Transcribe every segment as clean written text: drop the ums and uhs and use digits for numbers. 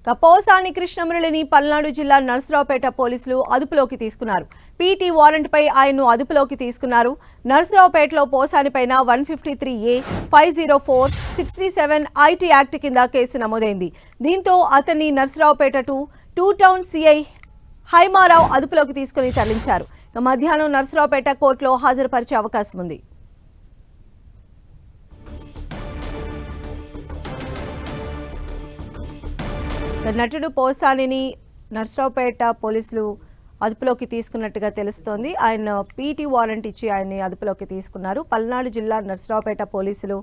పోసాని కృష్ణమురళిని పల్నాడు జిల్లా నర్సరావుపేట పోలీసులు అదుపులోకి తీసుకున్నారు. పీటీ వారెంట్ పై ఆయన్ను అదుపులోకి తీసుకున్నారు. నర్సరావుపేటలో పోసానిపైన 153A, 504, 67 ఐటీ యాక్ట్ కింద కేసు నమోదైంది. దీంతో అతన్ని Narasaraopet two town CI Haima Rao అదుపులోకి తీసుకుని తరలించారు. మధ్యాహ్నం నర్సరావుపేట కోర్టులో హాజరుపరిచే అవకాశం ఉంది. నటుడు పోసానిని నర్సరావుపేట పోలీసులు అదుపులోకి తీసుకున్నట్టుగా తెలుస్తోంది. ఆయన పీటీ వారెంట్ ఇచ్చి ఆయన్ని అదుపులోకి తీసుకున్నారు. పల్నాడు జిల్లా నర్సరావుపేట పోలీసులు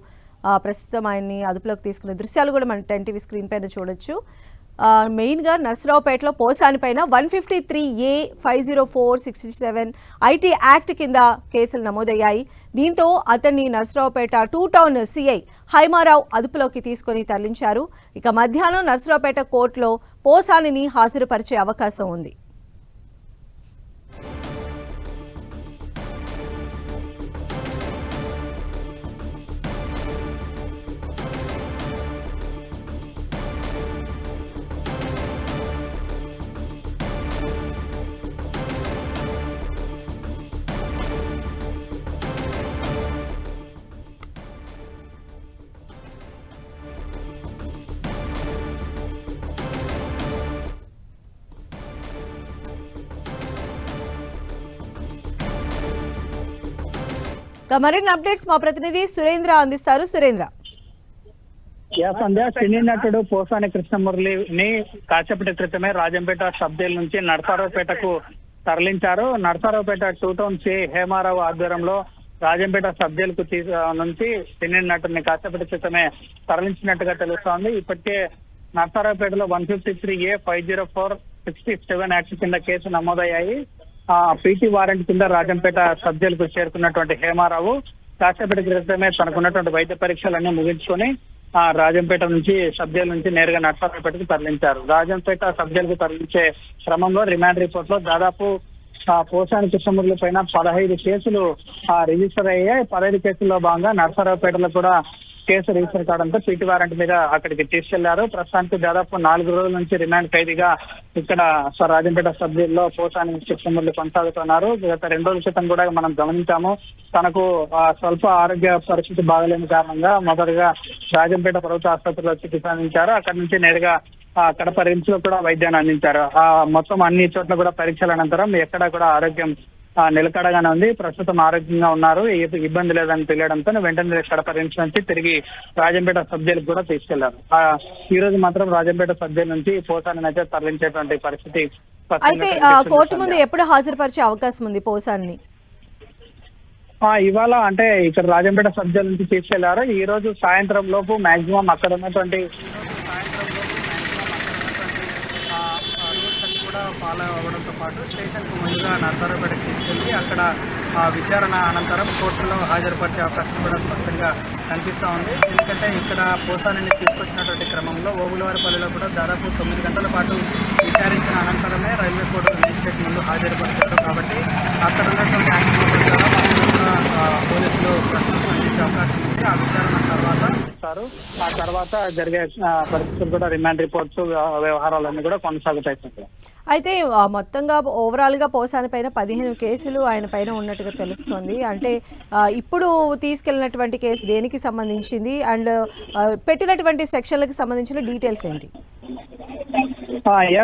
ప్రస్తుతం ఆయన్ని అదుపులోకి తీసుకున్న దృశ్యాలు కూడా మన 10 టీవీ స్క్రీన్ పైన చూడొచ్చు. మెయిన్గా నర్సరావుపేటలో పోసాని పైన 153A, 504, 67 ఐటీ యాక్ట్ కింద కేసులు నమోదయ్యాయి. దీంతో అతన్ని నర్సరావుపేట 2 టౌన్ సిఐ హైమారావు అదుపులోకి తీసుకుని తరలించారు. ఇక మధ్యాహ్నం నర్సరావుపేట కోర్టులో పోసానిని హాజరుపరిచే అవకాశం ఉంది. మరిన్ని అప్డేట్స్ మా ప్రతినిధి సురేంద్ర అందిస్తారు. సురేంద్ర, సంధ్య సినీ నటుడు పోసాని కృష్ణమురళిని కాసేపటి క్రితమే రాజంపేట సబ్ జైలు నుంచి నర్సరావుపేటకు తరలించారు. నర్సరావుపేట 2 టౌన్ సిఐ హేమారావు ఆధ్వర్యంలో రాజంపేట సబ్ జైలుకు నుంచి సినీ నటుడిని కాసేపటి క్రితమే తరలించినట్టుగా తెలుస్తోంది. ఇప్పటికే నర్సరావుపేటలో 153A, 504, 67 యాక్ట్ కింద కేసు నమోదయ్యాయి. పీటీ వారెంట్ కింద రాజంపేట సబ్ జైలుకు చేరుకున్నటువంటి హేమారావు కాసేపటి క్రితమే తనకున్నటువంటి వైద్య పరీక్షలన్నీ ముగించుకొని రాజంపేట నుంచి సబ్ జైలు నుంచి నేరుగా నర్సరావుపేటకు తరలించారు. రాజంపేట సబ్ జైలుకు తరలించే క్రమంలో రిమాండ్ రిపోర్ట్ లో దాదాపు పోసాని కృష్ణమురళి పైన 15 కేసులు రిజిస్టర్ అయ్యాయి. 15 కేసుల్లో భాగంగా నర్సరావుపేటలో కూడా కేసు రిజిస్టర్ కావడంతో పీటీ వారెంట్ మీద అక్కడికి తీసుకెళ్లారు. ప్రస్తుతానికి దాదాపు 4 రోజుల నుంచి రిమాండ్ ఖైదీగా ఇక్కడ రాజంపేట సబ్ జైల్లో పోసాని కృష్ణమురళి కొనసాగుతున్నారు. గత 2 రోజుల క్రితం కూడా మనం గమనించాము. తనకు స్వల్ప ఆరోగ్య పరిస్థితి బాగలేని కారణంగా మొదటగా రాజంపేట ప్రభుత్వ ఆసుపత్రిలో చికిత్స అందించారు. అక్కడి నుంచి నేరుగా కడప రిమ్స్ లో కూడా వైద్యాన్ని అందించారు. మొత్తం అన్ని చోట్ల కూడా పరీక్షల అనంతరం ఎక్కడా కూడా ఆరోగ్యం నిలకడగానే ఉంది. ప్రస్తుతం ఆరోగ్యంగా ఉన్నారు, ఇబ్బంది లేదని తెలియడంతో వెంటనే కడప రిమ్స్ నుంచి తిరిగి రాజంపేట సబ్ జైలుకు కూడా తీసుకెళ్లారు. ఈ రోజు మాత్రం రాజంపేట సబ్ జైలు నుంచి పోసాని అయితే తరలించేటువంటి పరిస్థితి. అయితే కోర్టు ముందు ఎప్పుడు హాజరుపరిచే అవకాశం ఉంది పోసాని? ఇవాళ అంటే ఇక్కడ రాజంపేట సబ్ జైలు నుంచి తీసుకెళ్లారు. ఈ రోజు సాయంత్రం లోపు మాక్సిమం అక్కడ ఉన్నటువంటి కూడా ఫాలో అవ్వడంతో పాటు స్టేషన్కు ముందుగా నర్సరావుపేటకు తీసుకెళ్లి అక్కడ విచారణ అనంతరం కోర్టులో హాజరుపరిచే అవకాశం కూడా స్పష్టంగా కనిపిస్తూ ఉంది. ఎందుకంటే ఇక్కడ పోసానిని తీసుకొచ్చినటువంటి క్రమంలో ఓబులవారిపల్లిలో కూడా దాదాపు 9 గంటల పాటు విచారించిన అనంతరమే రైల్వే కోర్టు మేజిస్ట్రేట్ ముందు హాజరుపరిచారు. కాబట్టి అక్కడ ఉన్నటువంటి యాక్షన్ ప్రకారం పోలీసులు ప్రశ్నలు అందించే అవకాశం ఉంది. ఆ విచారణ తర్వాత జరిగే పరిస్థితులు కూడా రిమాండ్ రిపోర్ట్స్ వ్యవహారాలన్నీ కూడా కొనసాగుతాయి. అయితే మొత్తంగా ఓవరాల్ గా పోసాని పైన 15 కేసులు ఆయన పైన ఉన్నట్టుగా తెలుస్తోంది. అంటే ఇప్పుడు తీసుకెళ్లినటువంటి కేసు దేనికి సంబంధించింది అండ్ పెట్టినటువంటి సెక్షన్లకు సంబంధించిన డీటెయిల్స్ ఏంటి?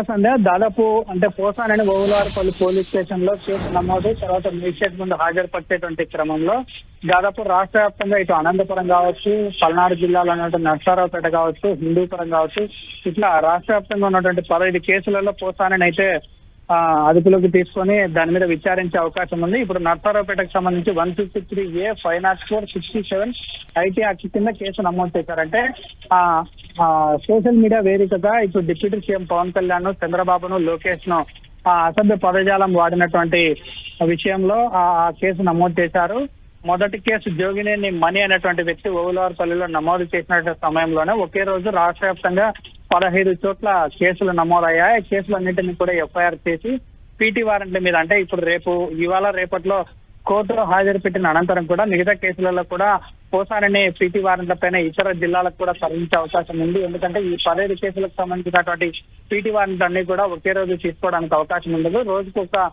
సంధ్య దాదాపు అంటే పోసాని ఓబులవారిపల్లి పోలీస్ స్టేషన్ లో కేసు నమోదు తర్వాత మేజిస్ట్రేట్ ముందు హాజరుపరిచేటువంటి క్రమంలో దాదాపు రాష్ట్ర వ్యాప్తంగా ఇటు అనంతపురం కావచ్చు, పల్నాడు జిల్లాలో ఉన్నటువంటి నర్సరావుపేట కావచ్చు, హిందూపురం కావచ్చు, ఇట్లా రాష్ట్ర వ్యాప్తంగా ఉన్నటువంటి 15 కేసులలో పోసాని అయితే అదుపులోకి తీసుకొని దాని మీద విచారించే అవకాశం ఉంది. ఇప్పుడు నర్సరావుపేటకు సంబంధించి 153A, 504, 67 ఐటీ యాక్ట్ కింద కేసు నమోదు చేశారంటే సోషల్ మీడియా వేదికగా ఇప్పుడు డిప్యూటీ సీఎం పవన్ కళ్యాణ్, చంద్రబాబును, లోకేష్ ను అసభ్య పదజాలం వాడినటువంటి విషయంలో ఆ కేసు నమోదు చేశారు. మొదటి కేసు జోగినేని మణి అనేటువంటి వ్యక్తి ఓబులవారిపల్లిలో నమోదు చేసిన సమయంలోనే ఒకే రోజు రాష్ట్ర వ్యాప్తంగా 15 చోట్ల కేసులు నమోదయ్యాయి. కేసులన్నింటినీ కూడా ఎఫ్ఐఆర్ చేసి పీటీ వారెంట్ల మీద అంటే ఇప్పుడు ఇవాళ రేపట్లో కోర్టులో హాజరు పెట్టిన అనంతరం కూడా మిగతా కేసులలో కూడా పోసానిని పీటీ వారెంట్ల పైన ఇతర జిల్లాలకు కూడా తరలించే అవకాశం ఉంది. ఎందుకంటే ఈ 15 కేసులకు సంబంధించినటువంటి పీటీ వారెంట్ అన్ని కూడా ఒకే రోజు తీసుకోవడానికి అవకాశం ఉండదు. రోజుకు ఒక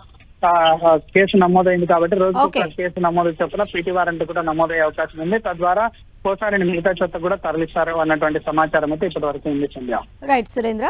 కేసు నమోదైంది కాబట్టి రోజుకు ఒక కేసు నమోదు చొప్పున పీటీ వారెంట్ కూడా నమోదయ్యే అవకాశం ఉంది. తద్వారా పోసానిని మిగతా చోట కూడా తరలిస్తారు అన్నటువంటి సమాచారం అయితే ఇప్పటి వరకు ఉంది సంధ్య. రైట్ సురేంద్ర.